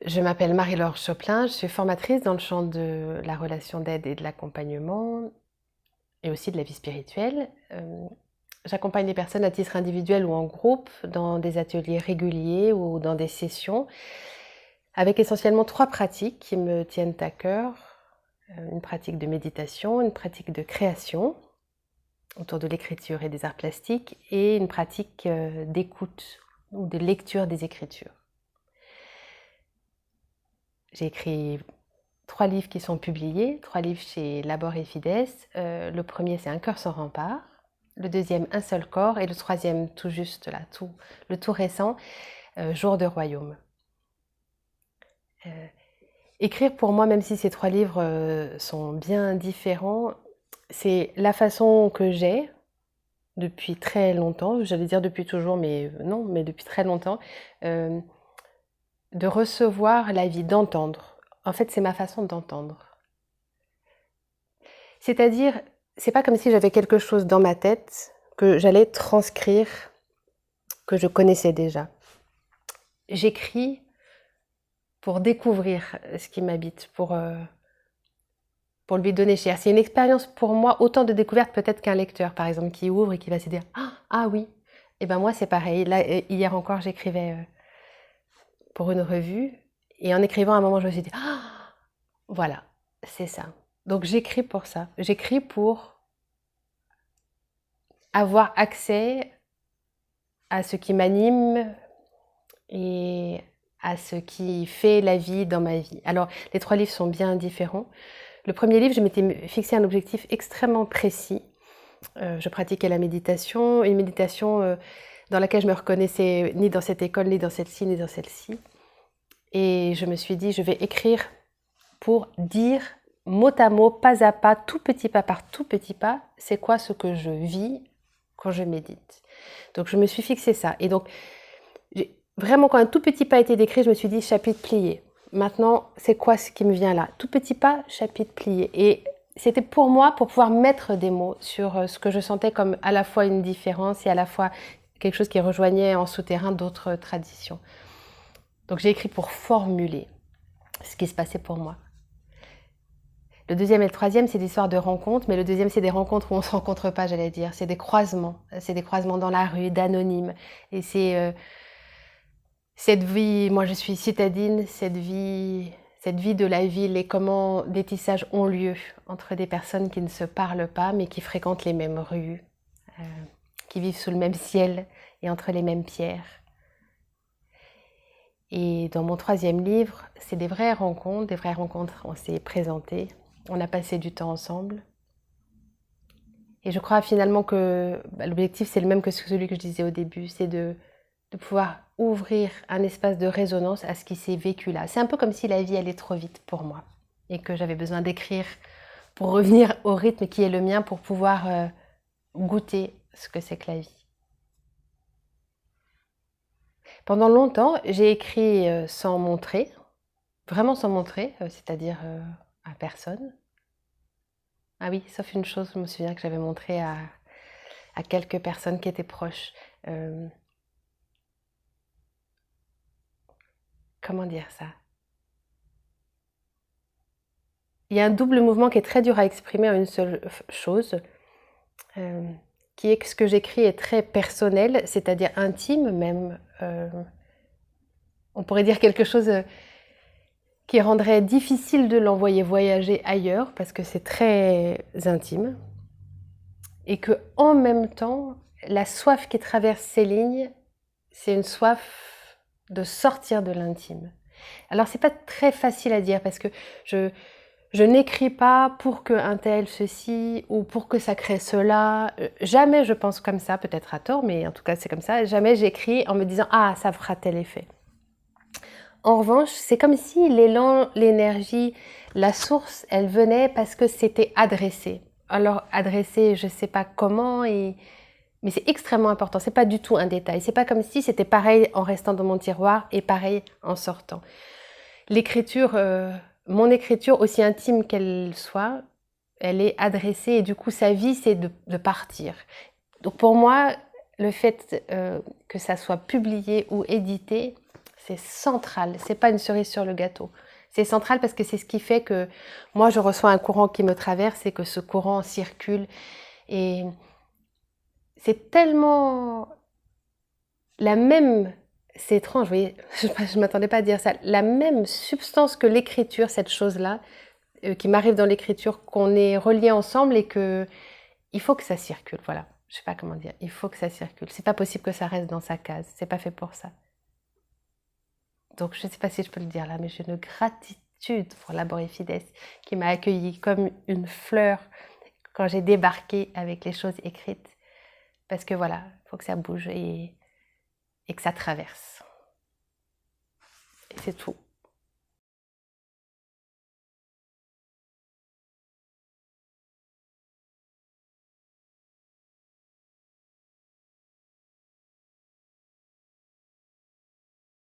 Je m'appelle Marie-Laure Choplin, je suis formatrice dans le champ de la relation d'aide et de l'accompagnement et aussi de la vie spirituelle. J'accompagne les personnes à titre individuel ou en groupe dans des ateliers réguliers ou dans des sessions avec essentiellement 3 pratiques qui me tiennent à cœur. Une pratique de méditation, une pratique de création autour de l'écriture et des arts plastiques et une pratique d'écoute ou de lecture des écritures. J'ai écrit 3 livres qui sont publiés, 3 livres chez Labor et Fides. Le premier, c'est Un cœur sans rempart. Le deuxième, Un seul corps. Et le troisième, tout juste là, le tout récent, Jour de royaume. Écrire pour moi, même si ces 3 livres sont bien différents, c'est la façon que j'ai, depuis très longtemps, j'allais dire depuis toujours, mais non, mais depuis très longtemps, de recevoir la vie, d'entendre. En fait, c'est ma façon d'entendre. C'est-à-dire, c'est pas comme si j'avais quelque chose dans ma tête que j'allais transcrire, que je connaissais déjà. J'écris pour découvrir ce qui m'habite, pour lui donner chair. C'est une expérience pour moi autant de découverte peut-être qu'un lecteur, par exemple, qui ouvre et qui va se dire « Ah oui !» Et ben moi, c'est pareil. Là, hier encore, j'écrivais pour une revue. Et en écrivant, à un moment, je me suis dit « Ah, voilà, c'est ça !» Donc j'écris pour ça. J'écris pour avoir accès à ce qui m'anime et à ce qui fait la vie dans ma vie. Alors, les 3 livres sont bien différents. Le premier livre, je m'étais fixé un objectif extrêmement précis. Je pratiquais la méditation, une méditation dans laquelle je me reconnaissais ni dans cette école, ni dans celle-ci, ni dans celle-ci. Et je me suis dit, je vais écrire pour dire mot à mot, pas à pas, tout petit pas par tout petit pas, c'est quoi ce que je vis quand je médite. Donc je me suis fixé ça. Et donc, vraiment, quand un tout petit pas a été décrit, je me suis dit chapitre plié. Maintenant, c'est quoi ce qui me vient là? Tout petit pas, chapitre plié. Et c'était pour moi, pour pouvoir mettre des mots sur ce que je sentais comme à la fois une différence et à la fois quelque chose qui rejoignait en souterrain d'autres traditions. Donc j'ai écrit pour formuler ce qui se passait pour moi. Le deuxième et le troisième, c'est des histoires de rencontres, mais le deuxième, c'est des rencontres où on ne se rencontre pas, j'allais dire. C'est des croisements dans la rue, d'anonymes. Et c'est cette vie, moi je suis citadine, cette vie de la ville et comment des tissages ont lieu entre des personnes qui ne se parlent pas, mais qui fréquentent les mêmes rues, qui vivent sous le même ciel et entre les mêmes pierres. Et dans mon troisième livre, c'est des vraies rencontres, on s'est présentés, on a passé du temps ensemble. Et je crois finalement que l'objectif c'est le même que celui que je disais au début, c'est de pouvoir ouvrir un espace de résonance à ce qui s'est vécu là. C'est un peu comme si la vie allait trop vite pour moi et que j'avais besoin d'écrire pour revenir au rythme qui est le mien pour pouvoir goûter ce que c'est que la vie. Pendant longtemps, j'ai écrit sans montrer, vraiment sans montrer, c'est-à-dire à personne. Ah oui, sauf une chose, je me souviens que j'avais montré à quelques personnes qui étaient proches. Comment dire ça? Il y a un double mouvement qui est très dur à exprimer en une seule chose, qui est que ce que j'écris est très personnel, c'est-à-dire intime même. On pourrait dire quelque chose qui rendrait difficile de l'envoyer voyager ailleurs parce que c'est très intime. Et que en même temps, la soif qui traverse ces lignes, c'est une soif de sortir de l'intime. Alors c'est pas très facile à dire parce que je n'écris pas pour que un tel ceci ou pour que ça crée cela. Jamais je pense comme ça, peut-être à tort, mais en tout cas c'est comme ça. Jamais j'écris en me disant « Ah, ça fera tel effet ». En revanche, c'est comme si l'élan, l'énergie, la source, elle venait parce que c'était adressé. Alors adressé, je ne sais pas comment, mais c'est extrêmement important. C'est pas du tout un détail. C'est pas comme si c'était pareil en restant dans mon tiroir et pareil en sortant. L'écriture, mon écriture, aussi intime qu'elle soit, elle est adressée et du coup sa vie c'est de partir. Donc pour moi, le fait que ça soit publié ou édité, C'est central, c'est pas une cerise sur le gâteau. C'est central parce que c'est ce qui fait que moi je reçois un courant qui me traverse et que ce courant circule. Et c'est tellement la même, c'est étrange, vous voyez, je ne m'attendais pas à dire ça, la même substance que l'écriture, cette chose-là, qui m'arrive dans l'écriture, qu'on est reliés ensemble et que il faut que ça circule, voilà. Je sais pas comment dire, il faut que ça circule. C'est pas possible que ça reste dans sa case, c'est pas fait pour ça. Donc je ne sais pas si je peux le dire là, mais j'ai une gratitude pour Laborifides qui m'a accueillie comme une fleur quand j'ai débarqué avec les choses écrites. Parce que voilà, il faut que ça bouge et que ça traverse. Et c'est tout.